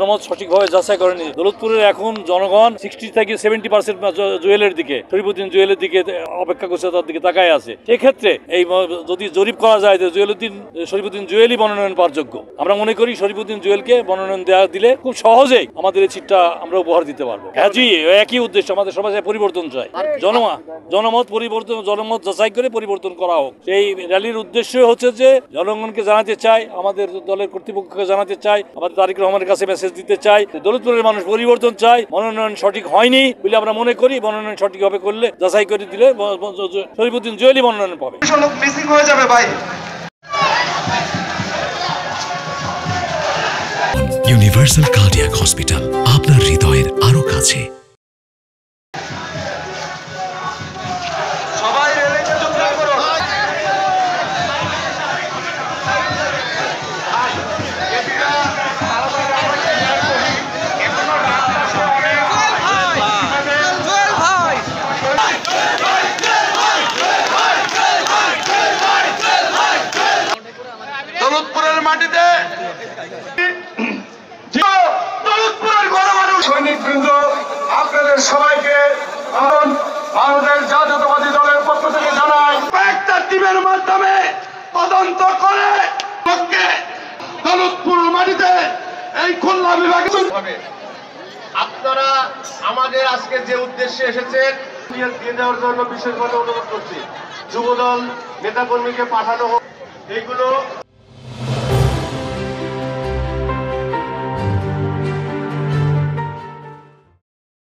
জনমত সঠিকভাবে যাচাই করেনি। দৌলতপুরের এখন জনগণ 60 থেকে 70% জুয়েলের দিকে, শরীফুদ্দিন জুয়েলের দিকে অপেক্ষা করছে, তার দিকে তাকায় আছে। সেক্ষেত্রে এই যদি জরিপ করা যায় যে শরীফুদ্দিন জুয়েলই মনোনয়ন পাওয়ার যোগ্য, আমরা মনে করি শরীফুদ্দিন জুয়েলকে মনোনয়ন দিলে খুব সহজেই আমাদের এই সিটটা আমরা উপহার দিতে পারবো। হ্যাঁ জি, একই উদ্দেশ্য, আমাদের সবাই পরিবর্তন চাই। জনমত পরিবর্তন, জনমত যাচাই করে পরিবর্তন করা হোক। এই র্যালির উদ্দেশ্য হচ্ছে যে জনগণকে জানাতে চাই, আমাদের দলের কর্তৃপক্ষকে জানাতে চাই, আমাদের তারেক রহমানের কাছে মেসেজ দিতে চাই, দৌলতপুরের মানুষ পরিবর্তন চাই। মনোনয়ন সঠিক হয়নি বলে আমরা মনে করি, মনোনয়ন সঠিকভাবে করলে, যাচাই করে দিলে শরীফুদ্দিন জুয়েলই মনোনয়ন পাবে। মিসিং হয়ে যাবে ভাই। ইউনিভার্সাল কার্ডিয়াক হসপিটাল, আপনার হৃদয়ের আরো কাছে। দৌলতপুরের মাটিতে দৌলতপুরের গণমানুষ সৈনিকবৃন্দ, আপনাদের সবাইকে বাংলাদেশ জাতীয়তাবাদী দলের পক্ষ থেকে জানাই, একটা টিমের মাধ্যমে তদন্ত করে দৌলতপুর মাটিতে এই খুলনা বিভাগে আপনারা আমাদের আজকে যে উদ্দেশ্যে এসেছেন দিয়ে দেওয়ার জন্য বিশেষভাবে অনুরোধ করছি। যুবদল নেতাকর্মীকে পাঠানো হোক, এইগুলো